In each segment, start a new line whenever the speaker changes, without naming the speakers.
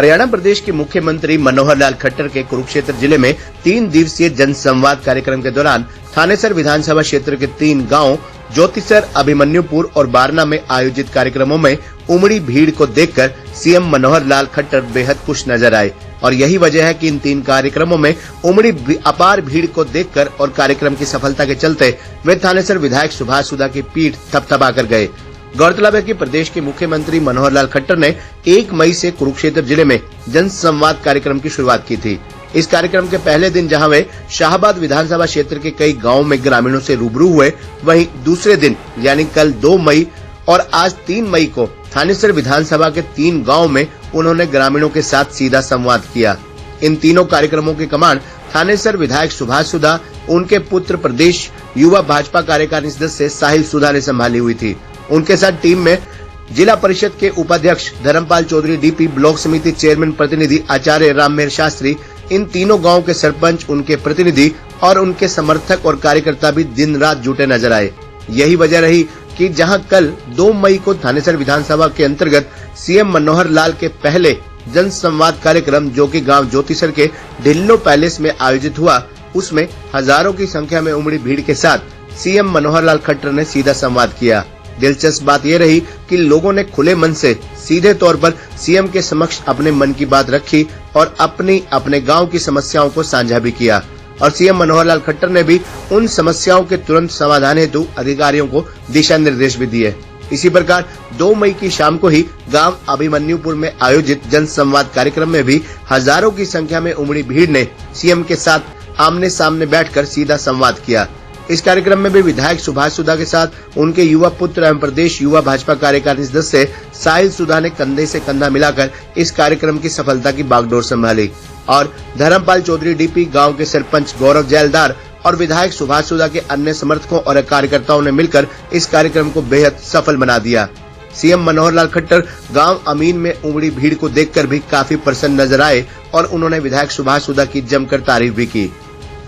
हरियाणा प्रदेश के मुख्यमंत्री मनोहर लाल खट्टर के कुरुक्षेत्र जिले में 3 दिवसीय जन संवाद कार्यक्रम के दौरान थानेसर विधानसभा क्षेत्र के 3 गांवों ज्योतिसर, अभिमन्युपुर और बारना में आयोजित कार्यक्रमों में उमड़ी भीड़ को देखकर सीएम मनोहर लाल खट्टर बेहद खुश नजर आए और यही वजह है कि इन 3 कार्यक्रमों में उमड़ी अपार भीड़ को देखकर और कार्यक्रम की सफलता के चलते वे थानेसर विधायक सुभाष सुधा की पीठ थपथपा कर गए। गौरतलब है कि प्रदेश के मुख्यमंत्री मनोहर लाल खट्टर ने 1 मई से कुरुक्षेत्र जिले में जन संवाद कार्यक्रम की शुरुआत की थी। इस कार्यक्रम के पहले दिन जहां वे शाहबाद विधानसभा क्षेत्र के कई गांवों में ग्रामीणों से रूबरू हुए, वहीं दूसरे दिन यानी कल 2 मई और आज 3 मई को थानेसर विधानसभा के 3 गांवों में उन्होंने ग्रामीणों के साथ सीधा संवाद किया। इन तीनों कार्यक्रमों की कमान थानेसर विधायक सुभाष सुधा, उनके पुत्र प्रदेश युवा भाजपा कार्यकारिणी सदस्य साहिल सुधा ने संभाली हुई थी। उनके साथ टीम में जिला परिषद के उपाध्यक्ष धर्मपाल चौधरी डीपी, ब्लॉक समिति चेयरमैन प्रतिनिधि आचार्य राममेर शास्त्री, इन तीनों गांवों के सरपंच, उनके प्रतिनिधि और उनके समर्थक और कार्यकर्ता भी दिन रात जुटे नजर आए। यही वजह रही कि जहां कल 2 मई को थानेसर विधानसभा के अंतर्गत सीएम मनोहर लाल के पहले जन संवाद कार्यक्रम जो कि गांव ज्योतिसर के ढिल्लो पैलेस में आयोजित हुआ, उसमें हजारों की संख्या में उमड़ी भीड़ के साथ सीएम मनोहर लाल खट्टर ने सीधा संवाद किया। दिलचस्प बात यह रही कि लोगों ने खुले मन से सीधे तौर पर सीएम के समक्ष अपने मन की बात रखी और अपने गांव की समस्याओं को साझा भी किया और सीएम मनोहर लाल खट्टर ने भी उन समस्याओं के तुरंत समाधान हेतु अधिकारियों को दिशा निर्देश भी दिए। इसी प्रकार 2 मई की शाम को ही गांव अभिमन्युपुर में आयोजित जन संवाद कार्यक्रम में भी हजारों की संख्या में उमड़ी भीड़ ने सीएम के साथ आमने सामने बैठकर सीधा संवाद किया। इस कार्यक्रम में भी विधायक सुभाष सुधा के साथ उनके युवा पुत्र एवं प्रदेश युवा भाजपा कार्यकारिणी सदस्य साहिल सुधा ने कंधे से कंधा मिलाकर इस कार्यक्रम की सफलता की बागडोर संभाली और धर्मपाल चौधरी डीपी, गांव के सरपंच गौरव जैलदार और विधायक सुभाष सुधा के अन्य समर्थकों और कार्यकर्ताओं ने मिलकर इस कार्यक्रम को बेहद सफल बना दिया। सीएम मनोहर लाल खट्टर गांव अमीन में उमड़ी भीड़ को देखकर भी काफी प्रसन्न नजर आए और उन्होंने विधायक सुभाष सुधा की जमकर तारीफ भी की।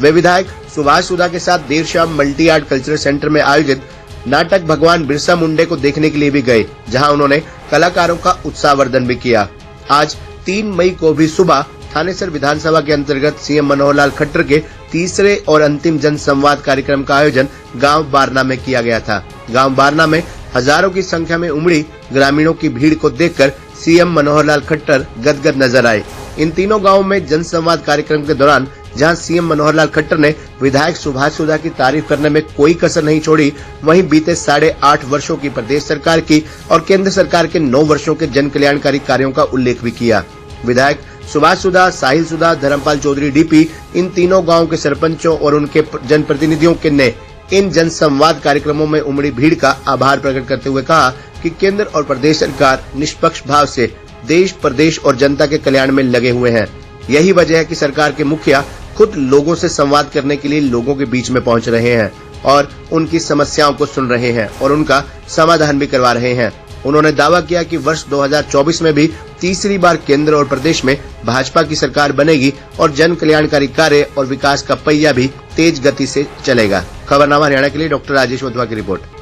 वे विधायक सुभाष सुधा के साथ देर शाम मल्टी आर्ट कल्चरल सेंटर में आयोजित नाटक भगवान बिरसा मुंडे को देखने के लिए भी गए, जहां उन्होंने कलाकारों का उत्साहवर्धन भी किया। आज 3 मई को भी सुबह थानेसर विधानसभा के अंतर्गत सीएम मनोहर लाल खट्टर के तीसरे और अंतिम जन संवाद कार्यक्रम का आयोजन गांव बारना में किया गया था। गांव बारना में हजारों की संख्या में उमड़ी ग्रामीणों की भीड़ को देखकर सीएम मनोहर लाल खट्टर गदगद नजर आए। इन तीनों गांवों में जन संवाद कार्यक्रम के दौरान जहां सीएम मनोहर लाल खट्टर ने विधायक सुभाष सुधा की तारीफ करने में कोई कसर नहीं छोड़ी, वहीं बीते 8.5 वर्षों की प्रदेश सरकार की और केंद्र सरकार के 9 वर्षों के जन कल्याणकारी कार्यों का उल्लेख भी किया। विधायक सुभाष सुधा, साहिल सुधा, धर्मपाल चौधरी डीपी, इन तीनों गाँव के सरपंचों और उनके जनप्रतिनिधियों ने इन जन संवाद कार्यक्रमों में उमड़ी भीड़ का आभार प्रकट करते हुए कहा कि केंद्र और प्रदेश सरकार निष्पक्ष भाव से देश, प्रदेश और जनता के कल्याण में लगे हुए हैं। यही वजह है कि सरकार के मुखिया खुद लोगों से संवाद करने के लिए लोगों के बीच में पहुंच रहे हैं और उनकी समस्याओं को सुन रहे हैं और उनका समाधान भी करवा रहे हैं। उन्होंने दावा किया कि वर्ष 2024 में भी तीसरी बार केंद्र और प्रदेश में भाजपा की सरकार बनेगी और जन कल्याणकारी कार्य और विकास का पहिया भी तेज गति से चलेगा। खबरनामा हरियाणा के लिए डॉक्टर राजेश वधवा की रिपोर्ट।